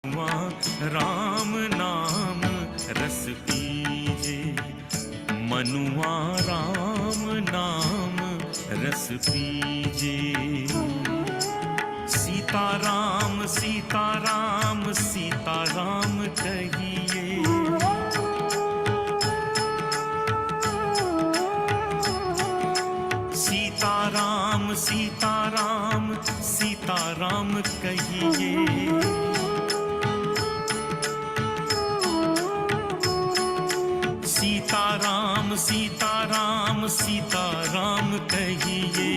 राम नाम रस पीजे, मनुआ राम नाम रस पीजे। सीताराम सीताराम सीताराम कहिए, सीताराम सीताराम सीताराम कहिए। सीताराम सीताराम सीताराम कहिए।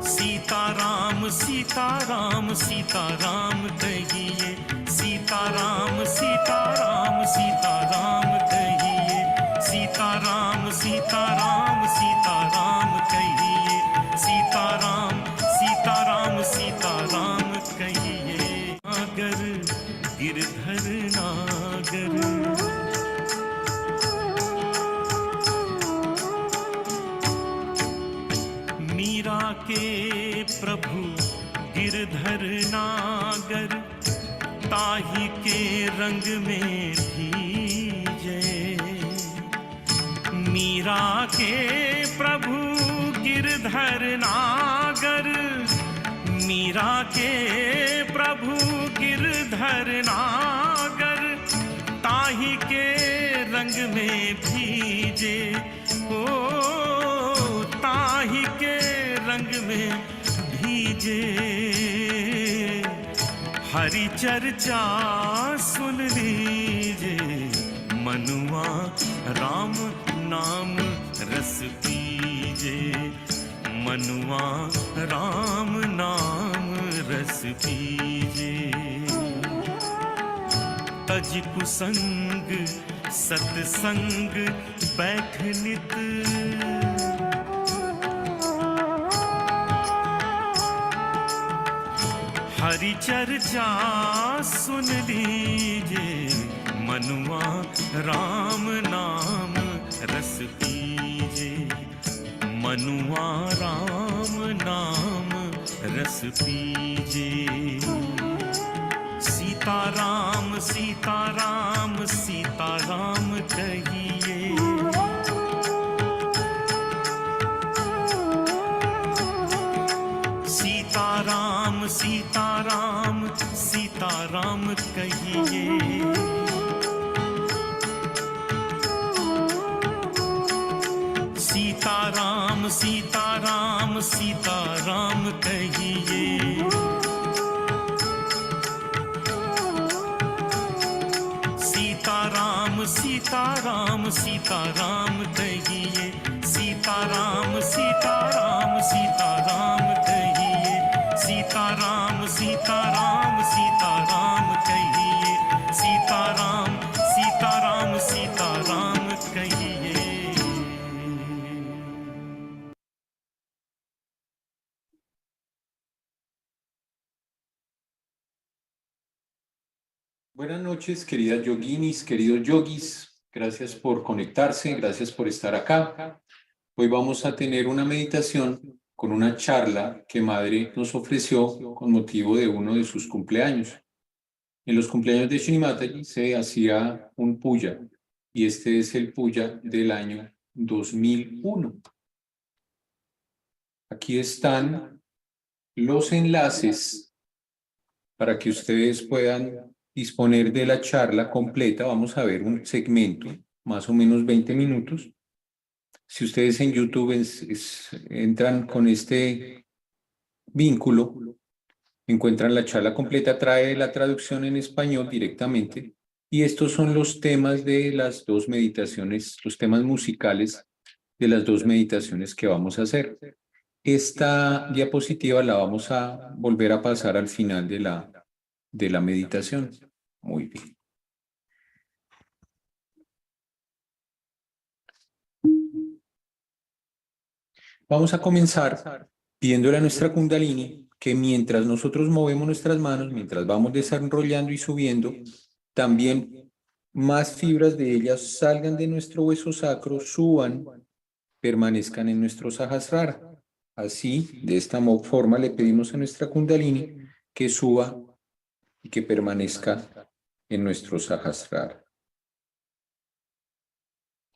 सीताराम सीताराम सीताराम कहिए। सीताराम सीताराम सीताराम कहिए। सीताराम सीताराम सीताराम कहिए। सीताराम सीताराम सीताराम कहिए। नागर गिरधर नागर, मीरा के प्रभु गिरधर नागर, ताही के रंग में भीजे। मीरा के प्रभु गिरधर नागर, मीरा के प्रभु गिरधर नागर, ताही के रंग में भीजे। ओ ताही के रंग में भीजे। हरि चर्चा सुन लीजे, मनुआ राम नाम रस पीजे। मनुआ राम नाम रस पीजे। तज कुसंग सतसंग बैठ नित, हरि चर्चा सुन लीजे, मनुआ राम नाम रस पीजे। मनुआ राम नाम रस पीजे। सीताराम सीताराम सीताराम कहिए। सीताराम सीताराम सीताराम कहिए। सीताराम सीताराम सीताराम कहिए। सीताराम सीताराम सीताराम कहिए। सीताराम सीताराम सीताराम कहिए। सीताराम सीताराम सीताराम कहिए। सीताराम सीताराम सीताराम कहिए। Buenas noches, queridas yoginis, queridos yogis. Gracias por conectarse, gracias por estar acá. Hoy vamos a tener una meditación con una charla que Madre nos ofreció con motivo de uno de sus cumpleaños. En los cumpleaños de Shri Mataji se hacía un puya, y este es el puya del año 2001. Aquí están los enlaces para que ustedes puedan disponer de la charla completa. Vamos a ver un segmento, más o menos 20 minutos. Si ustedes en YouTube entran con este vínculo, encuentran la charla completa, trae la traducción en español directamente, y estos son los temas de las dos meditaciones, los temas musicales de las dos meditaciones que vamos a hacer. Esta diapositiva la vamos a volver a pasar al final de la meditación. Muy bien. Vamos a comenzar pidiéndole a nuestra Kundalini que mientras nosotros movemos nuestras manos, mientras vamos desarrollando y subiendo, también más fibras de ellas salgan de nuestro hueso sacro, suban, permanezcan en nuestro Sahasrara. Así, de esta forma, le pedimos a nuestra Kundalini que suba y que permanezca en nuestro Sahasrara.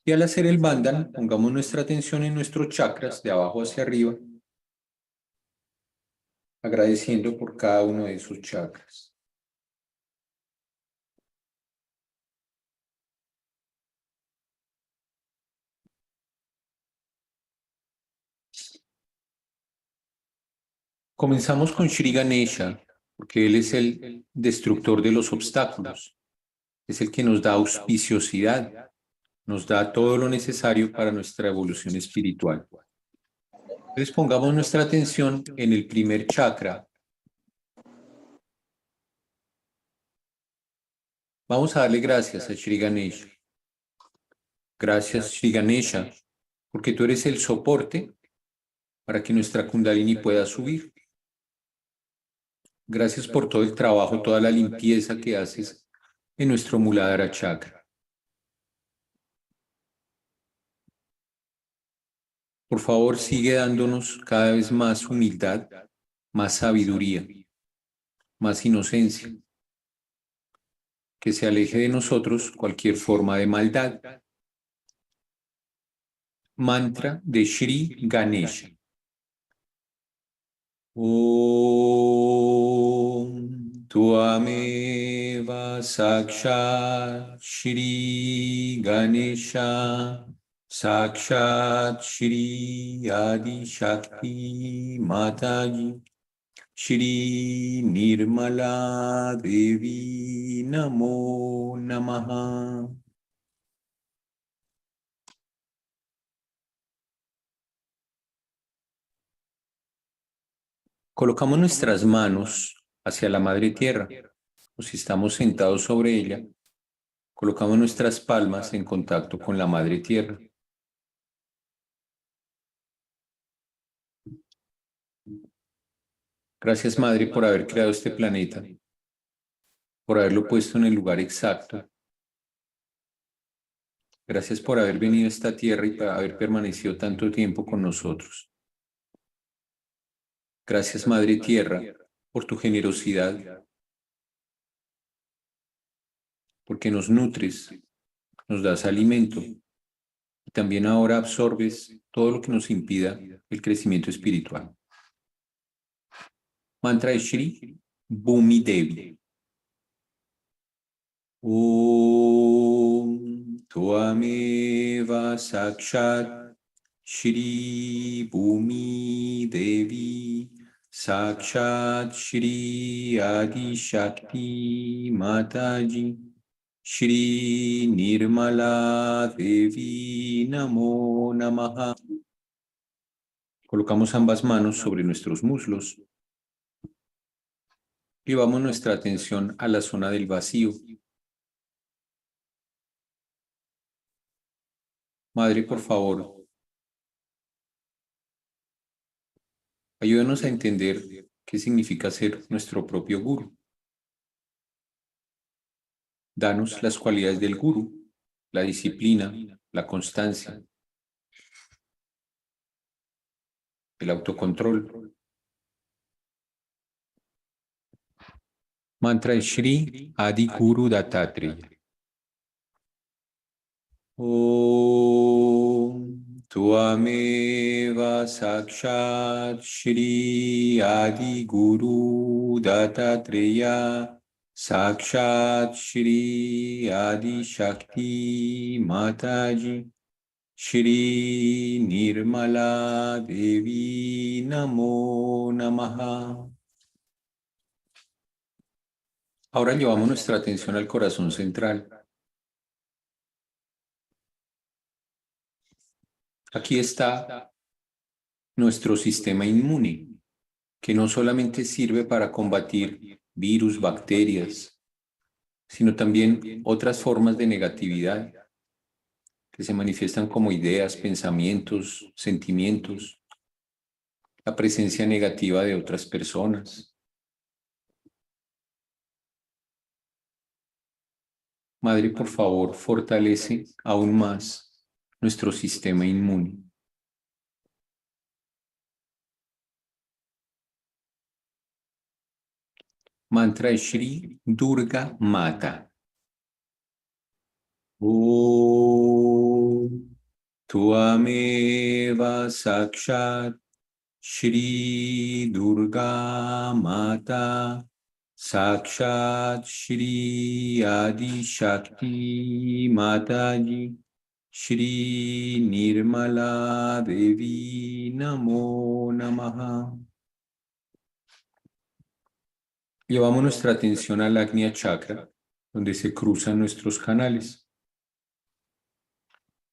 Y al hacer el bandana, pongamos nuestra atención en nuestros chakras de abajo hacia arriba, agradeciendo por cada uno de esos chakras. Comenzamos con Shri Ganesha, porque él es el destructor de los obstáculos, es el que nos da auspiciosidad, nos da todo lo necesario para nuestra evolución espiritual. Entonces pongamos nuestra atención en el primer chakra. Vamos a darle gracias a Shri Ganesha. Gracias, Shri Ganesha, porque tú eres el soporte para que nuestra Kundalini pueda subir. Gracias por todo el trabajo, toda la limpieza que haces en nuestro Muladhara Chakra. Por favor, sigue dándonos cada vez más humildad, más sabiduría, más inocencia. Que se aleje de nosotros cualquier forma de maldad. Mantra de Shri Ganesha. Om Tuameva Sakshat Shri Ganesha Sakshat Shri Adi Shakti Mataji Shri Nirmala Devi Namo Namaha. Colocamos nuestras manos hacia la Madre Tierra, o si estamos sentados sobre ella, colocamos nuestras palmas en contacto con la Madre Tierra. Gracias, Madre, por haber creado este planeta, por haberlo puesto en el lugar exacto. Gracias por haber venido a esta tierra y por haber permanecido tanto tiempo con nosotros. Gracias, Madre Tierra, por tu generosidad, porque nos nutres, nos das alimento y también ahora absorbes todo lo que nos impida el crecimiento espiritual. Mantra de Shri Bhumi Devi. Om Tvameva Sakshat Shri Bhumi Devi Sakshat Shri Adi Shakti Mataji Shri Nirmala Devi Namo Namaha. Colocamos ambas manos sobre nuestros muslos. Llevamos nuestra atención a la zona del vacío. Madre, por favor, ayúdanos a entender qué significa ser nuestro propio gurú. Danos las cualidades del gurú, la disciplina, la constancia, el autocontrol. Mantra de Shri Adi Guru Dattatreya. Om Tvameva Sakshat Shri Adi Guru Dattatreya Sakshat Shri Adi Shakti Mataji Shri Nirmala Devi Namo Namaha. Ahora llevamos nuestra atención al corazón central. Aquí está nuestro sistema inmune, que no solamente sirve para combatir virus, bacterias, sino también otras formas de negatividad que se manifiestan como ideas, pensamientos, sentimientos, la presencia negativa de otras personas. Madre, por favor, fortalece aún más nuestro sistema inmune. Mantra Shri Durga Mata. Om Tuameva Sakshat Shri Durga Mata Sakshat Shri Adi Shakti Mataji Shri Nirmala Devi Namo Namaha. Llevamos nuestra atención al Agnya Chakra, donde se cruzan nuestros canales.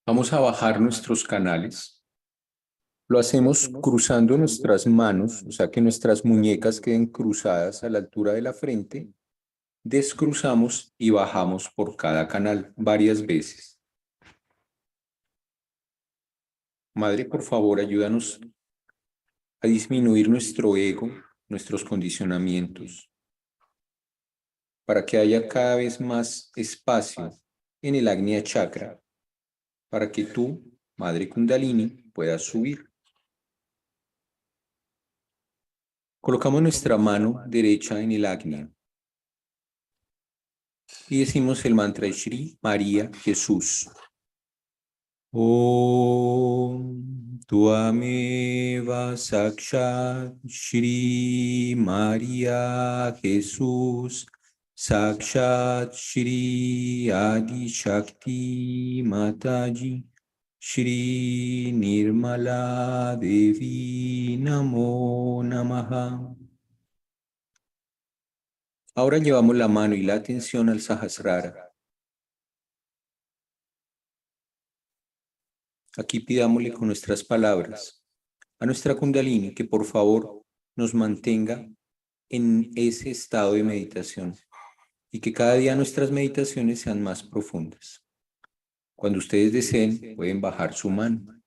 Vamos a bajar nuestros canales. Lo hacemos cruzando nuestras manos, o sea que nuestras muñecas queden cruzadas a la altura de la frente. Descruzamos y bajamos por cada canal varias veces. Madre, por favor, ayúdanos a disminuir nuestro ego, nuestros condicionamientos, para que haya cada vez más espacio en el Agnya Chakra, para que tú, Madre Kundalini, puedas subir. Colocamos nuestra mano derecha en el Agnya y decimos el mantra Shri María Jesús. Om Tuameva Sakshat Shri María Jesús Sakshat Shri Adi Shakti Mataji Shri Nirmala Devi Namo Namaha. Ahora llevamos la mano y la atención al Sahasrara. Aquí pidámosle con nuestras palabras a nuestra Kundalini que por favor nos mantenga en ese estado de meditación y que cada día nuestras meditaciones sean más profundas. Cuando ustedes deseen, pueden bajar su mano.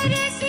Paris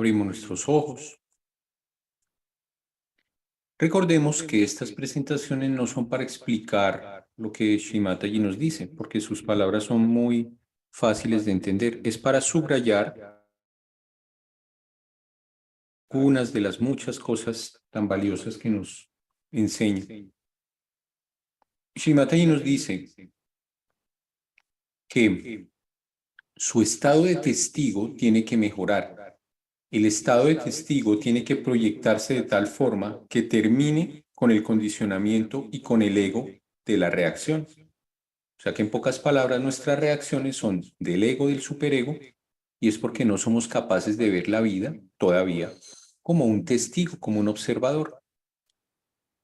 Abrimos nuestros ojos. Recordemos que estas presentaciones no son para explicar lo que Shrimataji nos dice, porque sus palabras son muy fáciles de entender. Es para subrayar unas de las muchas cosas tan valiosas que nos enseña. Shrimataji nos dice que su estado de testigo tiene que mejorar. El estado de testigo tiene que proyectarse de tal forma que termine con el condicionamiento y con el ego de la reacción. O sea que en pocas palabras nuestras reacciones son del ego, del superego, y es porque no somos capaces de ver la vida todavía como un testigo, como un observador.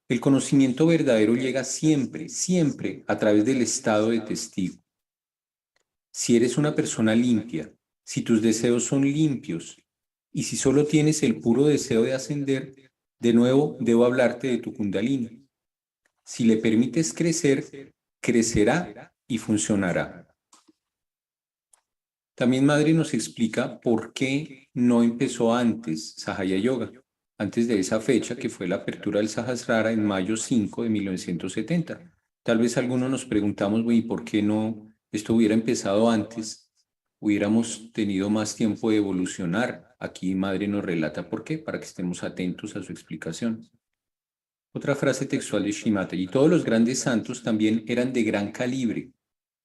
El conocimiento verdadero llega siempre, siempre a través del estado de testigo. Si eres una persona limpia, si tus deseos son limpios, y si solo tienes el puro deseo de ascender, de nuevo debo hablarte de tu Kundalini. Si le permites crecer, crecerá y funcionará. También Madre nos explica por qué no empezó antes Sahaja Yoga, antes de esa fecha que fue la apertura del Sahasrara en mayo 5 de 1970. Tal vez algunos nos preguntamos, ¿y por qué no esto hubiera empezado antes? Hubiéramos tenido más tiempo de evolucionar. Aquí Madre nos relata por qué, para que estemos atentos a su explicación. Otra frase textual de Shrimataji: todos los grandes santos también eran de gran calibre,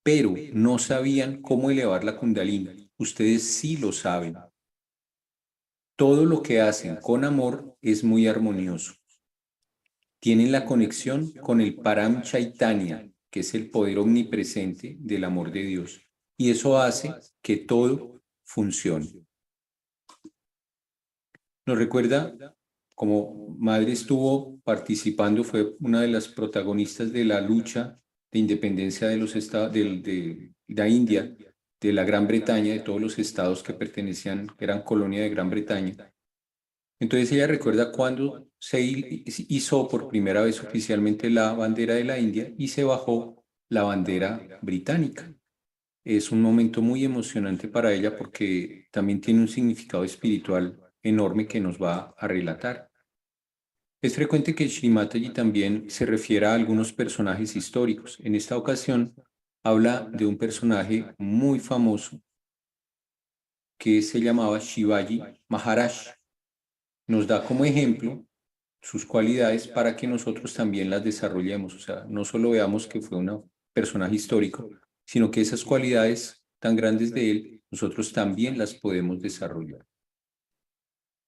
pero no sabían cómo elevar la Kundalini. Ustedes sí lo saben. Todo lo que hacen con amor es muy armonioso. Tienen la conexión con el Param Chaitanya, que es el poder omnipresente del amor de Dios. Y eso hace que todo funcione. Nos recuerda, como Madre estuvo participando, fue una de las protagonistas de la lucha de independencia de los estados de la India, de la Gran Bretaña, de todos los estados que pertenecían, que eran colonia de Gran Bretaña. Entonces ella recuerda cuando se hizo por primera vez oficialmente la bandera de la India y se bajó la bandera británica. Es un momento muy emocionante para ella porque también tiene un significado espiritual enorme que nos va a relatar. Es frecuente que Shrimataji también se refiera a algunos personajes históricos. En esta ocasión habla de un personaje muy famoso que se llamaba Shivaji Maharaj. Nos da como ejemplo sus cualidades para que nosotros también las desarrollemos. O sea, no solo veamos que fue un personaje histórico, sino que esas cualidades tan grandes de él, nosotros también las podemos desarrollar.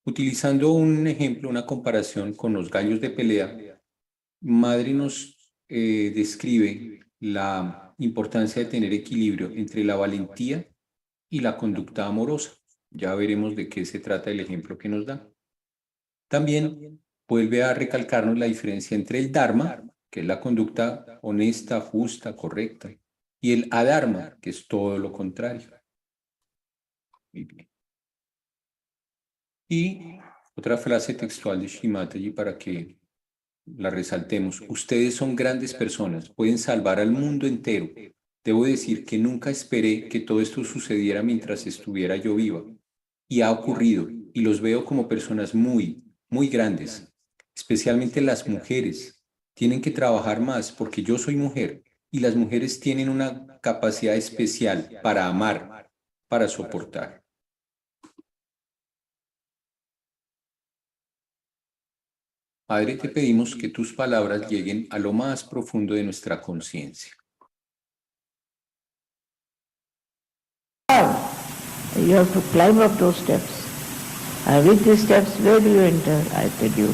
Utilizando un ejemplo, una comparación con los gallos de pelea, Madre nos describe la importancia de tener equilibrio entre la valentía y la conducta amorosa. Ya veremos de qué se trata el ejemplo que nos da. También vuelve a recalcarnos la diferencia entre el Dharma, que es la conducta honesta, justa, correcta, y el Adharma, que es todo lo contrario. Muy bien. Y otra frase textual de Shrimataji para que la resaltemos: ustedes son grandes personas, pueden salvar al mundo entero. Debo decir que nunca esperé que todo esto sucediera mientras estuviera yo viva. Y ha ocurrido, y los veo como personas muy, muy grandes. Especialmente las mujeres. Tienen que trabajar más porque yo soy mujer, y las mujeres tienen una capacidad especial para amar, para soportar. Padre, te pedimos que tus palabras lleguen a lo más profundo de nuestra conciencia. You have to climb up those steps. And with these steps, where do you enter? I tell you,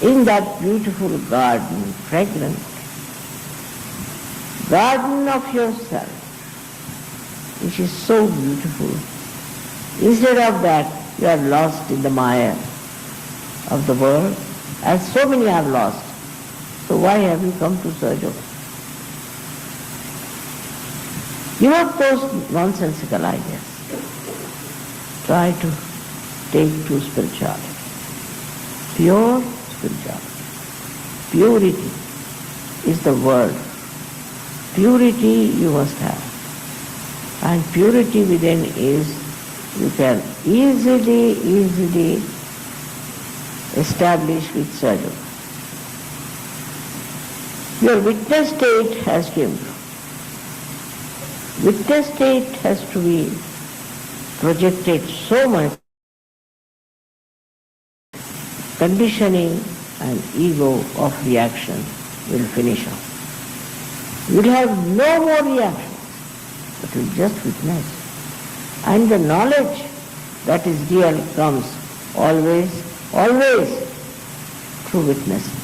in that beautiful garden, fragrant garden of yourself, which is so beautiful. Instead of that, you are lost in the mire of the world, as so many are lost. So why have you come to search of? Give up those nonsensical ideas. Try to take to spirituality. Pure spirituality. Purity is the word. Purity you must have. And purity within is you can easily establish with Sahaja. Your witness state has to improve. Witness state has to be projected so much. Conditioning and ego of reaction will finish off. You will have no more reaction, but you will just witness. And the knowledge that is real comes always through witnessing.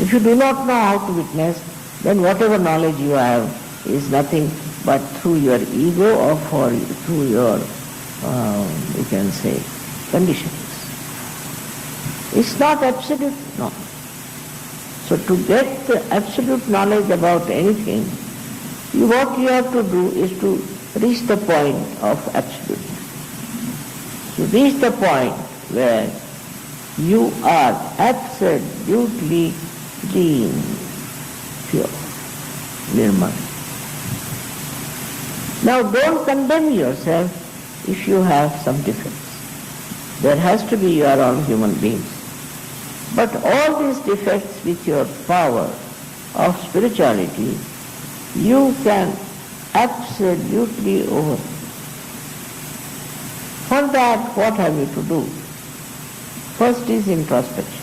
If you do not know how to witness, then whatever knowledge you have is nothing but through your ego or through your, you can say, conditionings. It's not absolute knowledge. So to get the absolute knowledge about anything, what you have to do is to reach the point of absoluteness. To reach the point where you are absolutely clean, pure, nirmal. Now don't condemn yourself if you have some defects. There has to be, you are all human beings. But all these defects with your power of spirituality, you can absolutely overcome. For that, what have you to do? First is introspection.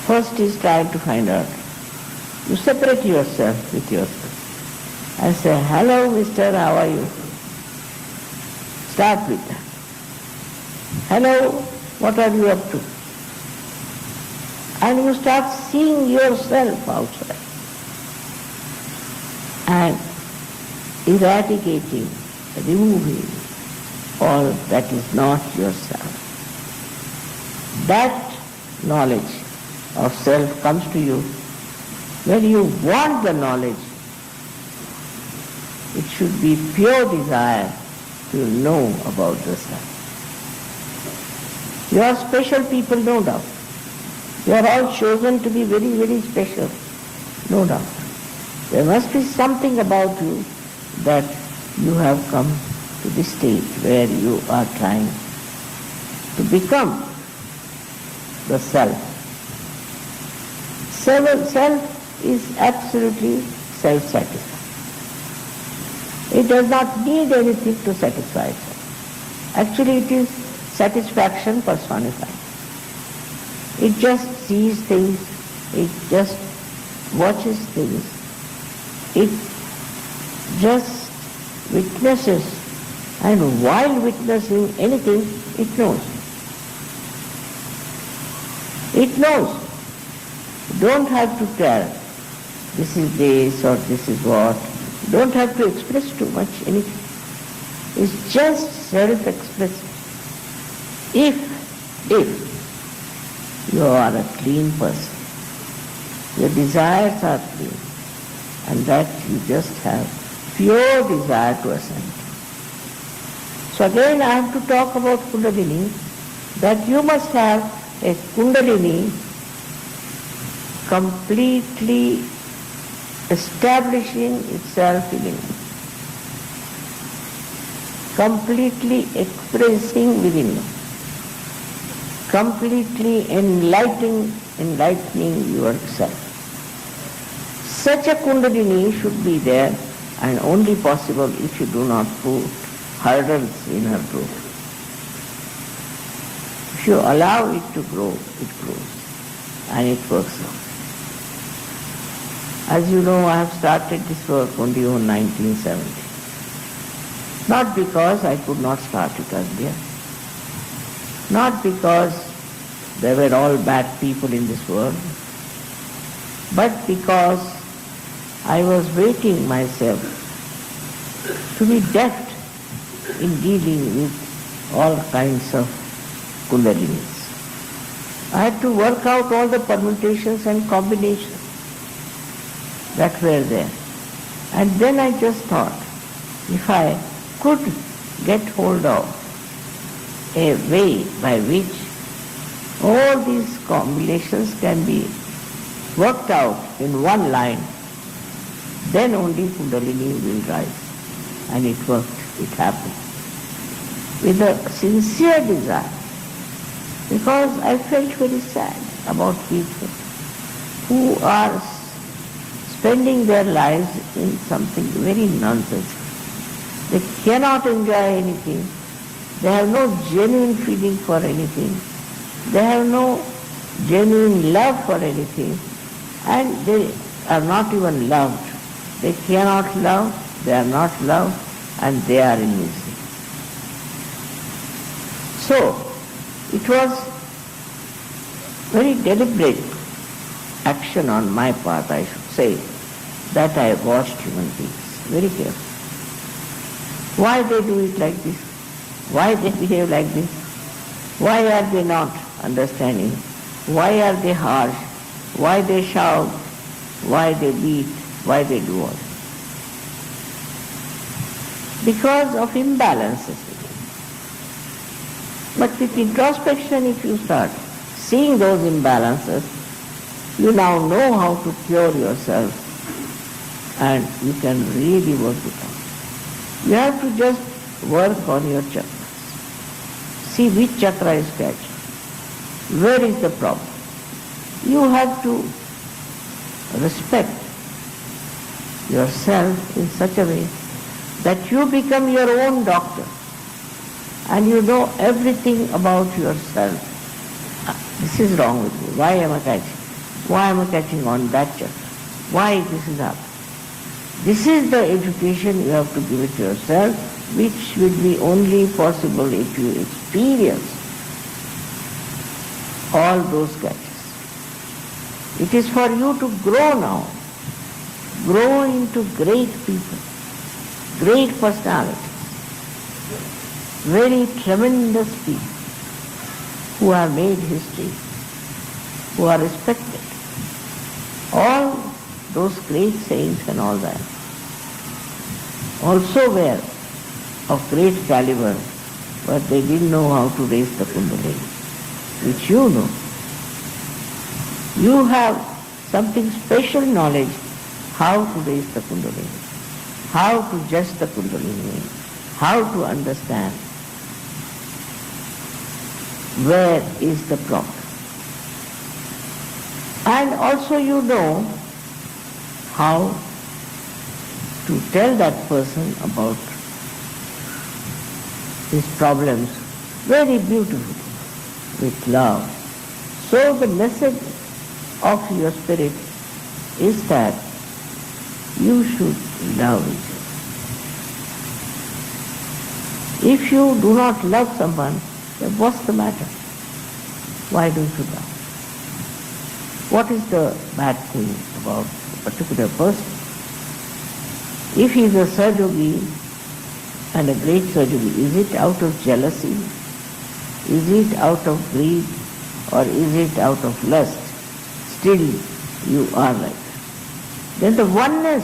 First is trying to find out. You separate yourself with yourself and say, hello mister, how are you? Start with that. Hello, what are you up to? And you start seeing yourself outside and eradicating, removing all that is not yourself. That knowledge of self comes to you when you want the knowledge. It should be pure desire to know about the self. You are special people, no doubt. You are all chosen to be very, very special, no doubt. There must be something about you that you have come to this stage where you are trying to become the self. Self is absolutely self-satisfied. It does not need anything to satisfy itself. Actually, it is satisfaction personified. It just sees things, it just watches things, it just witnesses, and while witnessing anything, it knows. It knows. You don't have to tell, this is this or this is what. You don't have to express too much anything. It's just self-expressive. If you are a clean person, your desires are clean, and that you just have pure desire to ascend. So again I have to talk about Kundalini, that you must have a Kundalini completely establishing itself in you, completely expressing within you, completely enlightening yourself. Such a Kundalini should be there, and only possible if you do not put hurdles in her growth. If you allow it to grow, it grows, and it works out. As you know, I have started this work only in 1970. Not because I could not start it earlier, not because there were all bad people in this world, but because I was waiting myself to be deft in dealing with all kinds of Kundalinis. I had to work out all the permutations and combinations that were there. And then I just thought, if I could get hold of a way by which all these combinations can be worked out in one line, then only Kundalini will rise. And it worked, it happened. with a sincere desire, because I felt very sad about people who are spending their lives in something very nonsense. They cannot enjoy anything. They have no genuine feeling for anything. They have no genuine love for anything. And they are not even loved. They cannot love, they are not loved, and they are in misery. So, it was very deliberate action on my part, I should say, that I watched human beings very carefully. Why they do it like this? Why they behave like this? Why are they not understanding? Why are they harsh? Why they shout? Why they beat? Why they do all? Because of imbalances. But with introspection, if you start seeing those imbalances, you now know how to cure yourself and you can really work it out. You have to just work on your chakras. See which chakra is catching. Where is the problem? You have to respect yourself in such a way that you become your own doctor and you know everything about yourself. This is wrong with me. Why am I catching? Why am I catching on that chakra? Why this is happening? This is the education you have to give it to yourself, which will be only possible if you experience all those catches. It is for you to grow now, grow into great people, great personalities, very tremendous people who have made history, who are respected. All those great saints and all that also were of great caliber, but they didn't know how to raise the Kundalini, which you know. You have something special knowledge how to raise the Kundalini, how to judge the Kundalini, how to understand where is the problem. And also you know how to tell that person about his problems very beautifully, with love. So the message of your spirit is that you should love each other. If you do not love someone, then what's the matter? Why don't you love? What is the bad thing about a particular person? If he is a Sahaja and a great Sahaja, is it out of jealousy? Is it out of greed? Or is it out of lust? Still you are like that. Then the oneness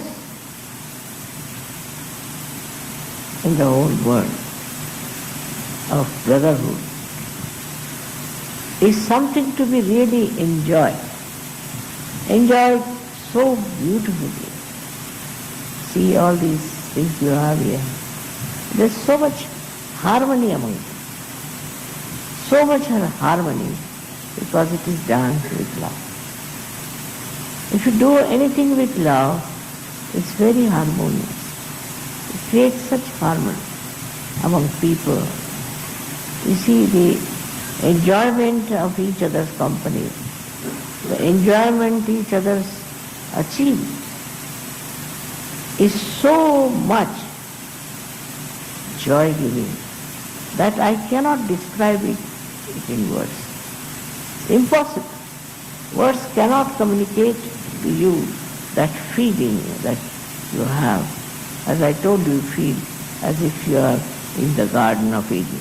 in the whole world of brotherhood is something to be really enjoyed. Enjoyed so beautifully. See all these things you have here. There's so much harmony among them. So much harmony because it is done with love. If you do anything with love, it's very harmonious. It creates such harmony among people. You see, the enjoyment of each other's company, the enjoyment each other's achieve is so much joy-giving that I cannot describe it in words. Impossible. Words cannot communicate to you that feeling that you have. As I told you, feel as if you are in the Garden of Eden.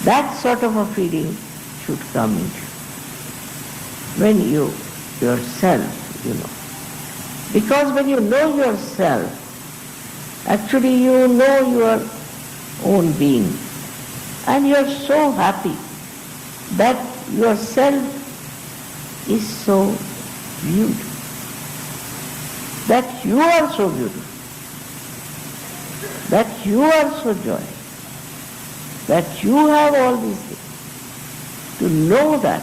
That sort of a feeling should come into you. When you yourself, you know. Because when you know yourself, actually you know your own being. And you are so happy that yourself is so beautiful. That you are so beautiful. that you are so joyous, that you have all these things, to know that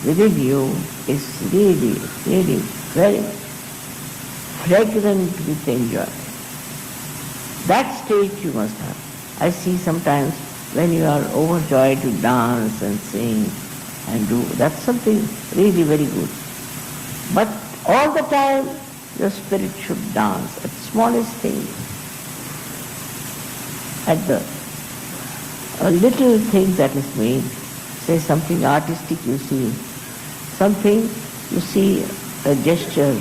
within you is really, really very fragrant with enjoyment. That state you must have. I see sometimes when you are overjoyed to dance and sing and do, that's something really very good. But all the time your spirit should dance at smallest things, at the a little thing that is made, say something artistic you see, something you see, a gesture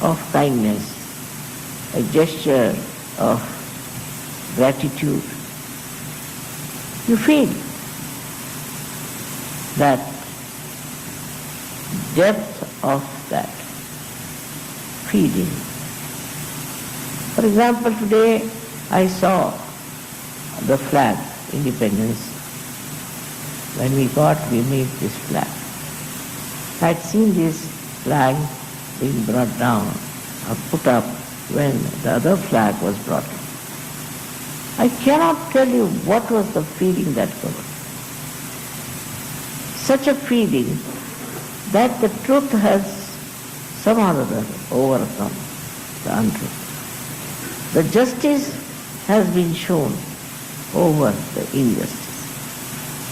of kindness, a gesture of gratitude. You feel that depth of that feeling. For example, today I saw the flag, independence. When we made this flag. I had seen this flag being brought down or put up when the other flag was brought up. I cannot tell you what was the feeling that covered. Such a feeling that the truth has somehow or other overcome the untruth. The justice has been shown over the injustice.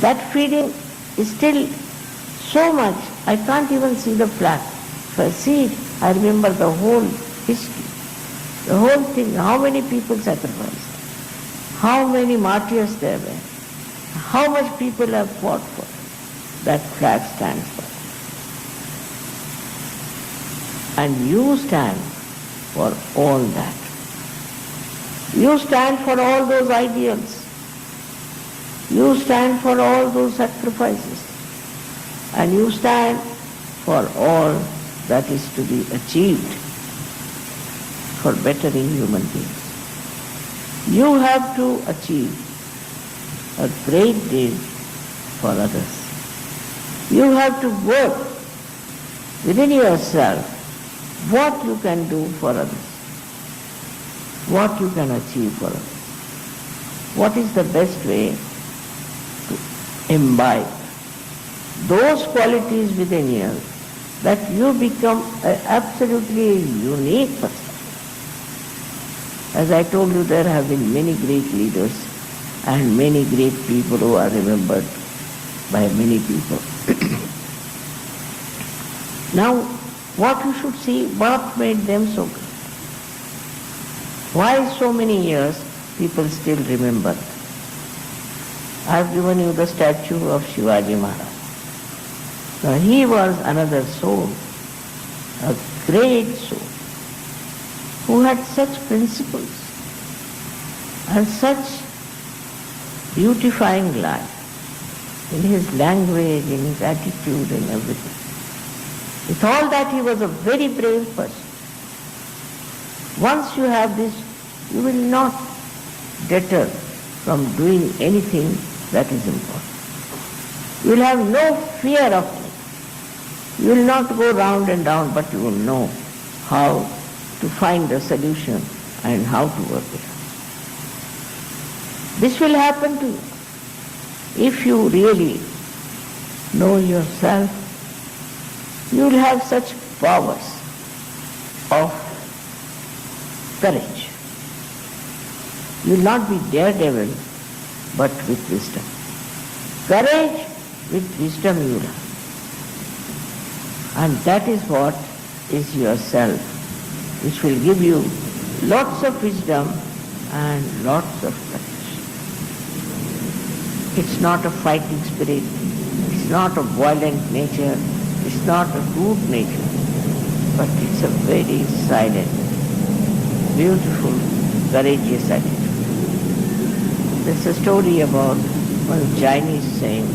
That feeling is still so much, I can't even see the flag. If I see it, I remember the whole history, the whole thing, how many people sacrificed, how many martyrs there were, how much people have fought for it. That flag stands for. And you stand for all that. You stand for all those ideals. You stand for all those sacrifices. And you stand for all that is to be achieved for bettering human beings. You have to achieve a great deal for others. You have to work within yourself what you can do for others, what you can achieve for others, what is the best way to imbibe those qualities within you that you become absolutely unique person. As I told you, there have been many great leaders and many great people who are remembered by many people. Now, what you should see, what made them so great? Why so many years people still remember? I have given you the statue of Shivaji Maharaj. Now, he was another soul, a great soul, who had such principles and such beautifying life in his language, in his attitude and everything. With all that, he was a very brave person. Once you have this, you will not deter from doing anything that is important. You will have no fear of it. You will not go round and round, but you will know how to find a solution and how to work it out. This will happen to you if you really know yourself. You will have such powers of courage. You will not be daredevil, but with wisdom. Courage with wisdom you will have. And that is what is yourself, which will give you lots of wisdom and lots of courage. It's not a fighting spirit, it's not a violent nature, it's not a rude nature, but it's a very silent, beautiful, courageous attitude. There's a story about one Chinese saint.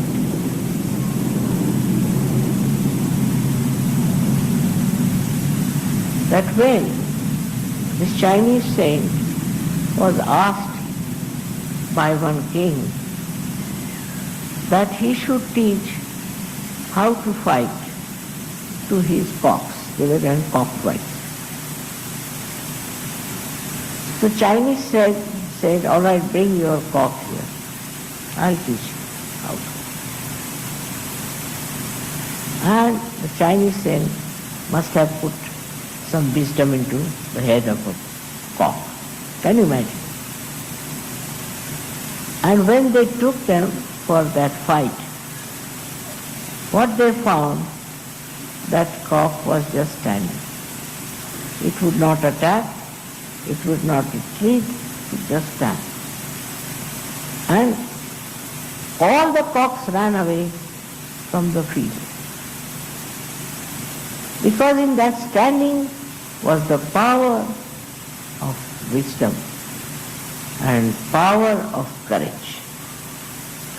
That when this Chinese saint was asked by one king that he should teach how to fight to his cocks. They were then cockfights. So Chinese said, all right, bring your cock here. I'll teach you how to. And the Chinese then must have put some wisdom into the head of a cock. Can you imagine? And when they took them for that fight, what they found, that cock was just standing. It would not attack, it would not retreat, it just stand. And all the cocks ran away from the field. Because in that standing was the power of wisdom and power of courage.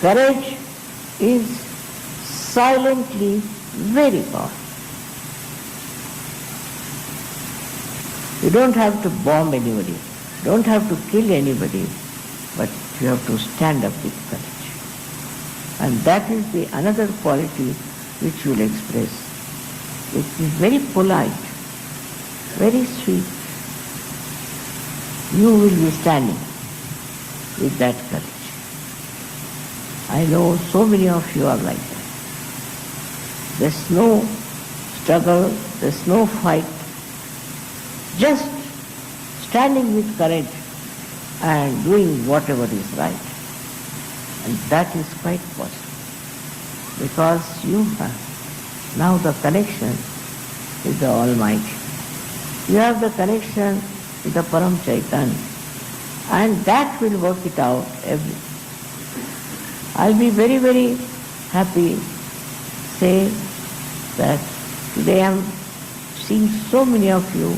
Courage is silently very powerful. You don't have to bomb anybody, don't have to kill anybody, but you have to stand up with courage. And that is the another quality which you will express. It is very polite, very sweet. You will be standing with that courage. I know so many of you are like that. There's no struggle, there's no fight. Just standing with courage and doing whatever is right. And that is quite possible. Because you have now the connection with the Almighty. You have the connection with the Param Chaitanya. And that will work it out everything. I'll be very, very happy say that today I'm seeing so many of you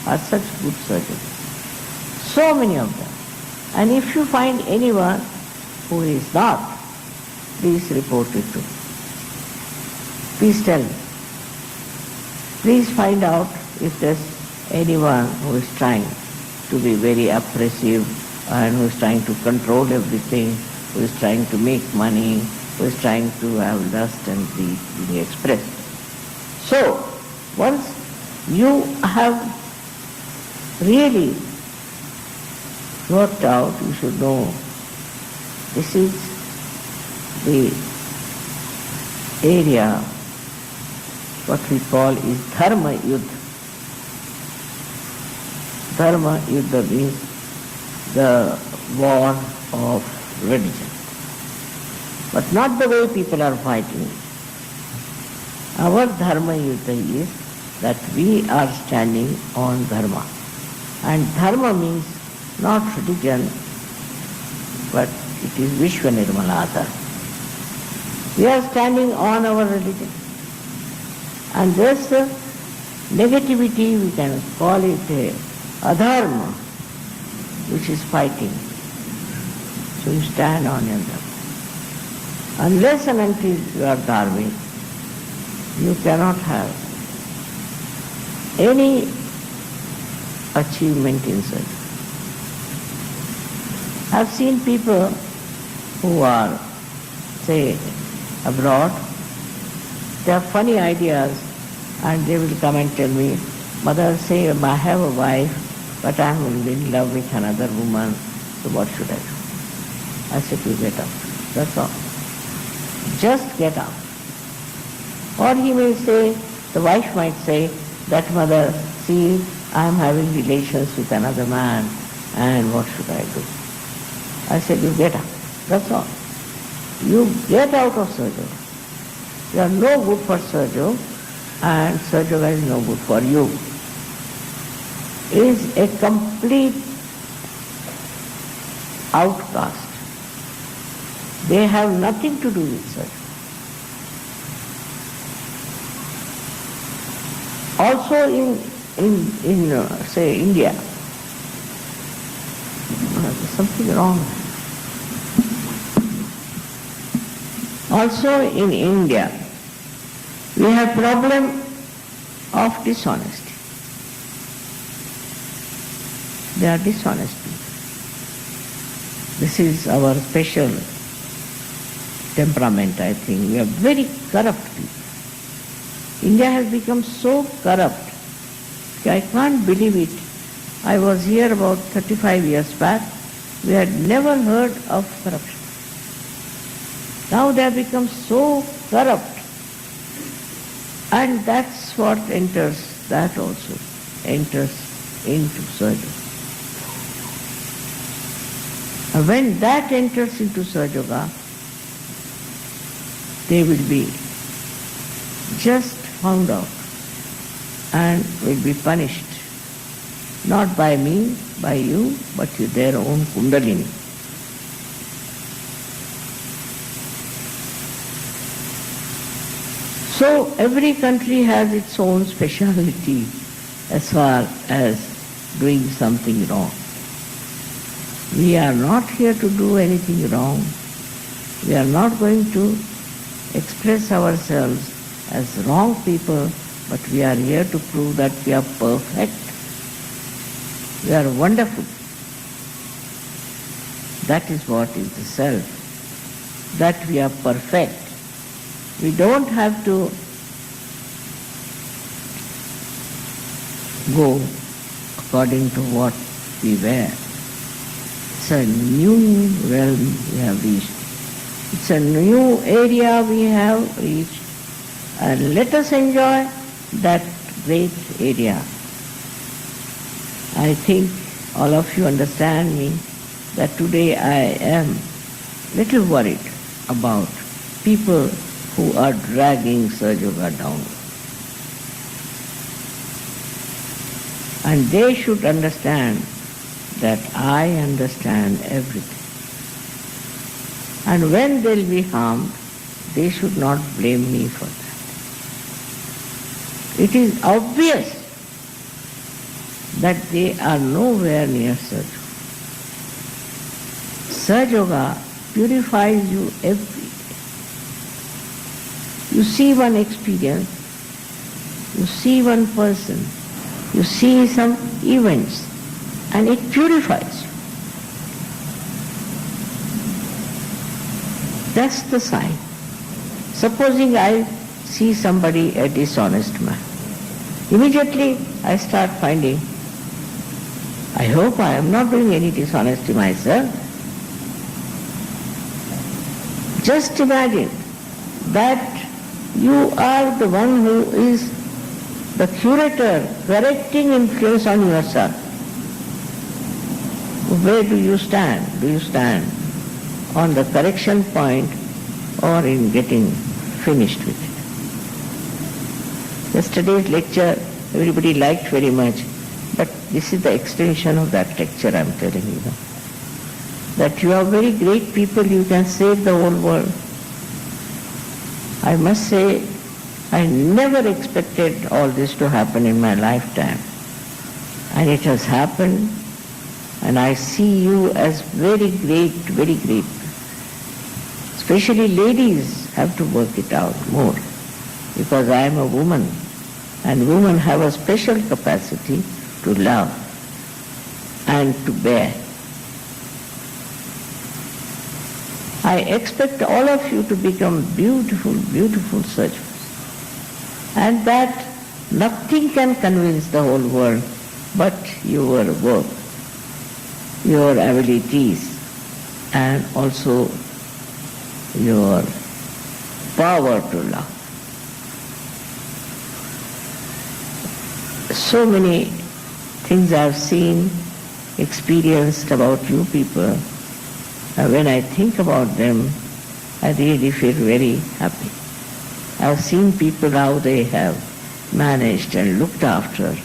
are such good surgeons. So many of them. And if you find anyone who is not, please report it to me. Please tell me. Please find out if there's anyone who is trying to be very oppressive and who is trying to control everything, who is trying to make money, who is trying to have lust and be expressed. So, once you have really worked out, you should know this is the area, what we call is Dharma Yuddha. Dharma Yuddha means the war of religion. But not the way people are fighting. Our Dharma Yuddha is that we are standing on Dharma. And Dharma means not religion, but it is Vishwa Nirmala Dharma. We are standing on our religion. And there's a negativity, we can call it a adharma, which is fighting. So you stand on your dharma. Unless and until you are dharmic, you cannot have any achievement in surgery. I've seen people who are, say, abroad, they have funny ideas and they will come and tell me, Mother, say, I have a wife, but I am in love with another woman, so what should I do? I said, you get out. That's all. Just get out. Or he may say, the wife might say, that mother, see, I am having relations with another man, and what should I do? I said, you get out. That's all. You get out of Sahaja. You are no good for Sahaja, and Sahaja is no good for you. It is a complete outcast. They have nothing to do with Sahaja. Also in say, India, there's something wrong. Also in India, we have problem of dishonesty. They are dishonest people. This is our special temperament, I think. We are very corrupt people. India has become so corrupt, I can't believe it, I was here about 35 years back. We had never heard of corruption. Now they have become so corrupt. And that's what that also enters into Sahaja. And when that enters into Sahaja, they will be just found out and will be punished. Not by me, by you, but with their own Kundalini. So every country has its own speciality as far as doing something wrong. We are not here to do anything wrong. We are not going to express ourselves as wrong people, but we are here to prove that we are perfect. We are wonderful. That is what is the self, that we are perfect. We don't have to go according to what we were. It's a new realm we have reached. It's a new area we have reached. And let us enjoy that great area. I think all of you understand me that today I am little worried about people who are dragging Sahaja Yoga down. And they should understand that I understand everything. And when they'll be harmed, they should not blame me for that. It is obvious that they are nowhere near Sahaja Yoga. Sahaja Yoga purifies you every day. You see one experience, you see one person, you see some events, and it purifies you. That's the sign. Supposing I see somebody a dishonest man, immediately I start finding, I hope I am not doing any dishonesty myself. Just imagine that you are the one who is the curator, correcting influence on yourself. Where do you stand? Do you stand on the correction point or in getting finished with it? Yesterday's lecture everybody liked very much, but this is the extension of that lecture I am telling you now. That you are very great people, you can save the whole world. I must say, I never expected all this to happen in my lifetime. And it has happened, and I see you as very great, very great. Especially ladies have to work it out more, because I am a woman, and women have a special capacity to love and to bear. I expect all of you to become beautiful, beautiful surgeons, and that nothing can convince the whole world but your work, your abilities, and also your power to love. So many things I have seen, experienced about you people. When I think about them, I really feel very happy. I have seen people how they have managed and looked after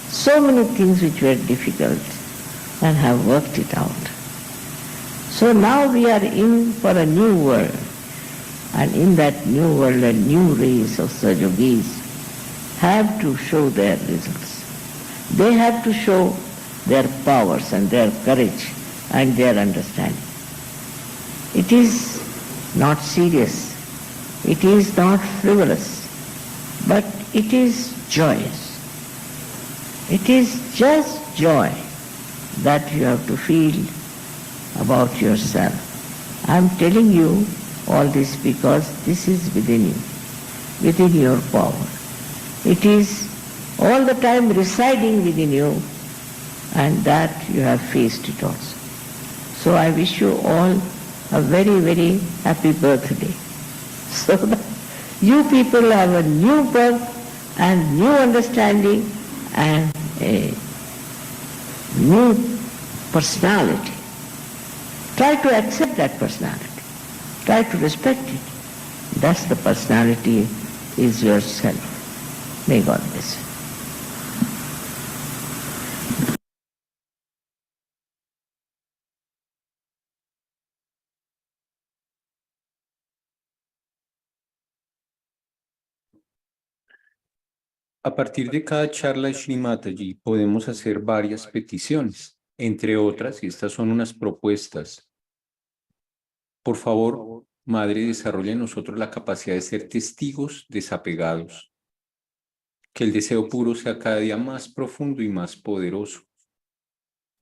so many things which were difficult and have worked it out. So now we are in for a new world, and in that new world a new race of Sahajogis have to show their results. They have to show their powers and their courage and their understanding. It is not serious, it is not frivolous, but it is joyous. It is just joy that you have to feel about yourself. I am telling you all this because this is within you, within your power. It is all the time residing within you, and that you have faced it also. So I wish you all a very, very happy birthday. So that you people have a new birth and new understanding and a new personality. Try to accept that personality. Try to respect it. Thus the personality is yourself. May God bless you. A partir de cada charla de Shri Mataji podemos hacer varias peticiones, entre otras, y estas son unas propuestas. Por favor, Madre, desarrolle en nosotros la capacidad de ser testigos desapegados. Que el deseo puro sea cada día más profundo y más poderoso.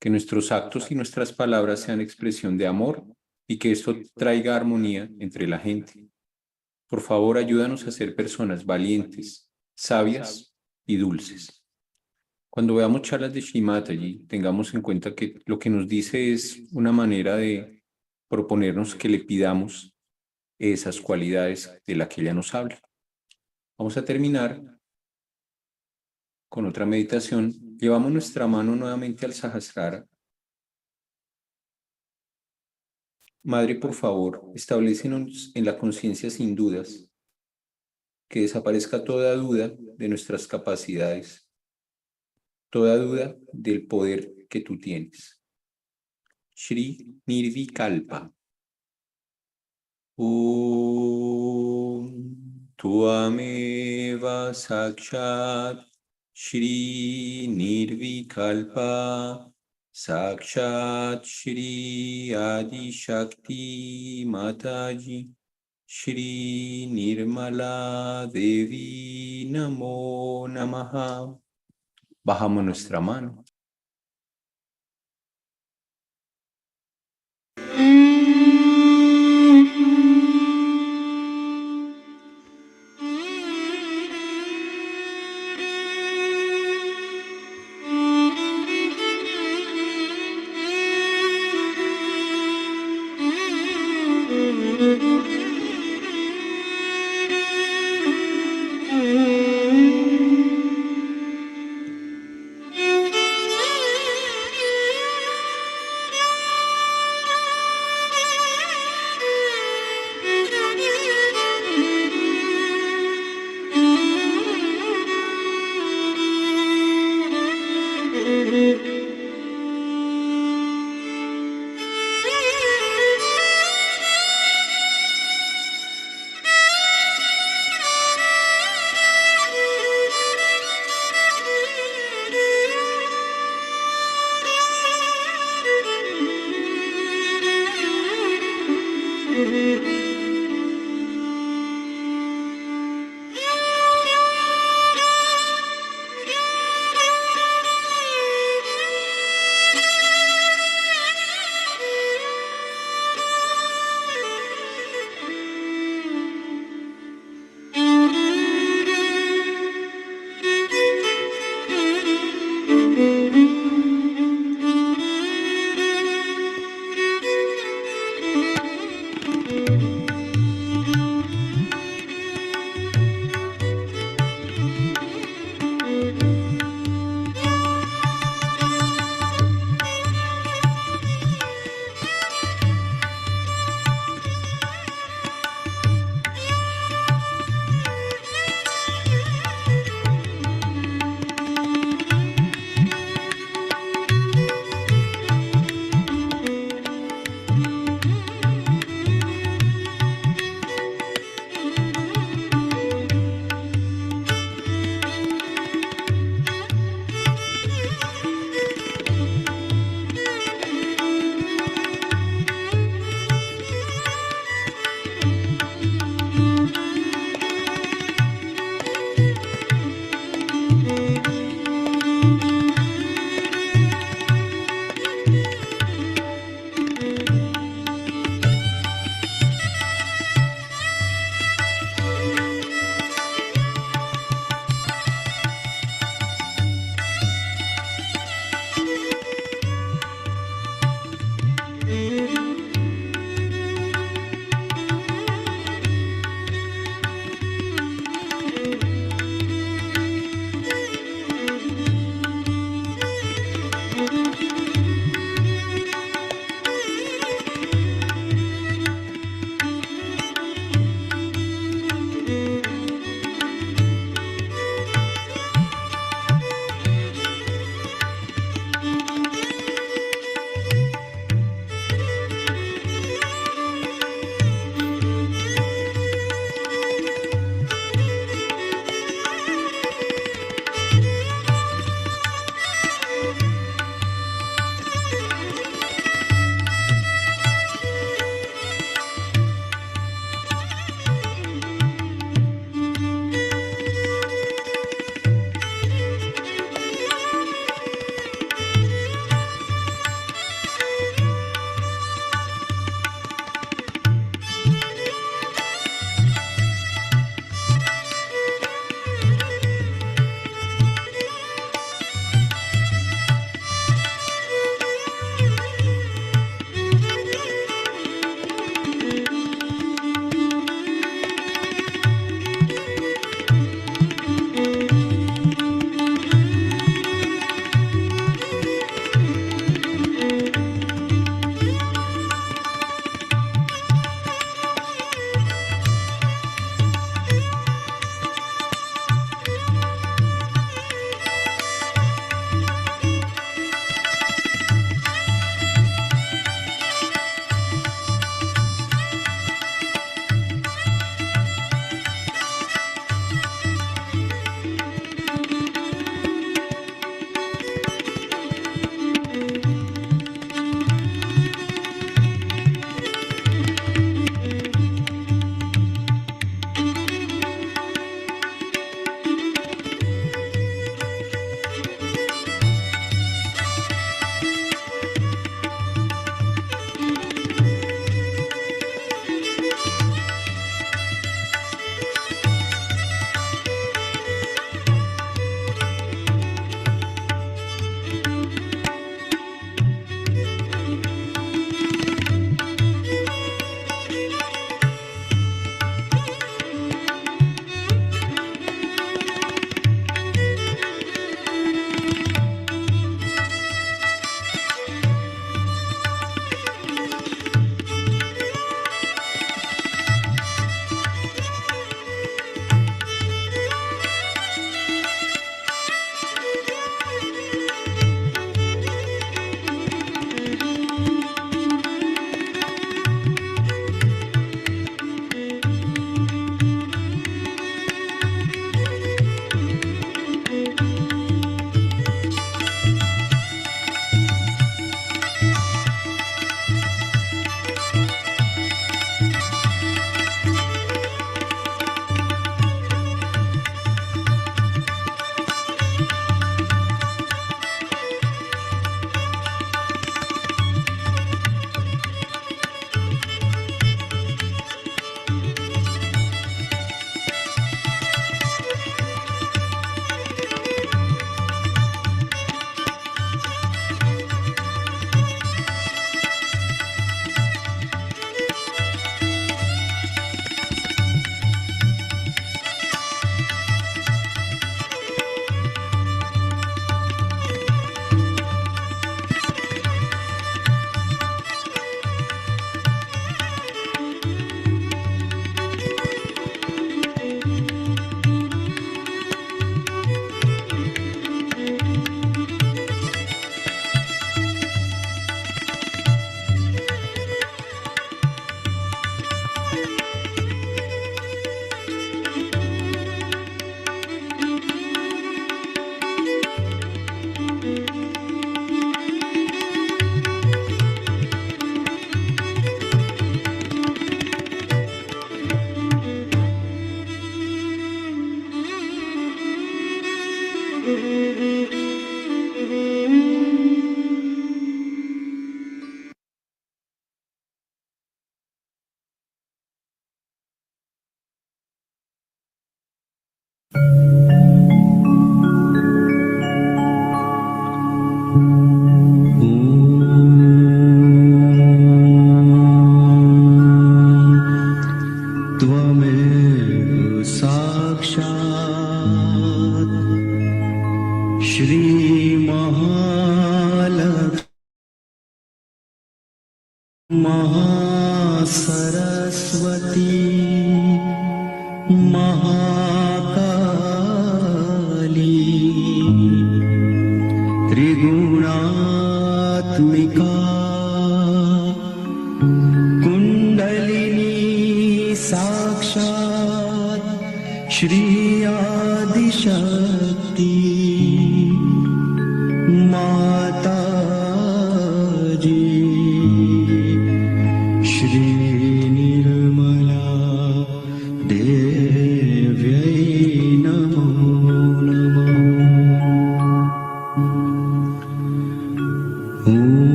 Que nuestros actos y nuestras palabras sean expresión de amor y que esto traiga armonía entre la gente. Por favor, ayúdanos a ser personas valientes, sabias y dulces. Cuando veamos charlas de Shri Mataji, tengamos en cuenta que lo que nos dice es una manera de proponernos que le pidamos esas cualidades de las que ella nos habla. Vamos a terminar con otra meditación. Llevamos nuestra mano nuevamente al Sahasrara. Madre, por favor, establecenos en la conciencia sin dudas, que desaparezca toda duda de nuestras capacidades, toda duda del poder que tú tienes. Shri Nirvikalpa. Tuameva Sakshat Shri Nirvikalpa Sakshat Shri Adi Shakti Mataji Shri Nirmala Devi Namo Namaha. Bajamos nuestra mano.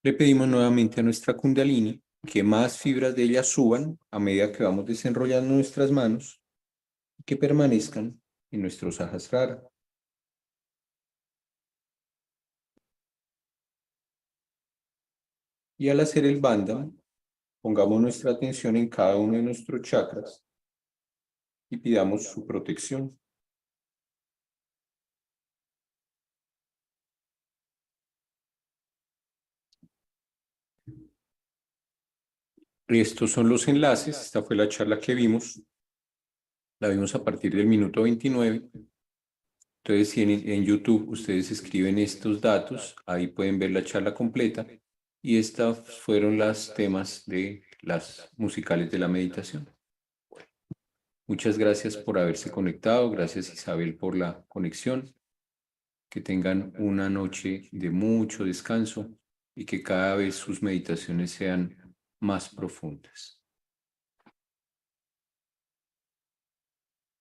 Le pedimos nuevamente a nuestra Kundalini que más fibras de ella suban a medida que vamos desenrollando nuestras manos y que permanezcan en nuestro Sahasrara. Y al hacer el bandha, pongamos nuestra atención en cada uno de nuestros chakras y pidamos su protección. Estos son los enlaces. Esta fue la charla que vimos. La vimos a partir del minuto 29. Entonces, si en YouTube ustedes escriben estos datos, ahí pueden ver la charla completa. Y estas fueron los temas de las musicales de la meditación. Muchas gracias por haberse conectado. Gracias, Isabel, por la conexión. Que tengan una noche de mucho descanso y que cada vez sus meditaciones sean más profundas.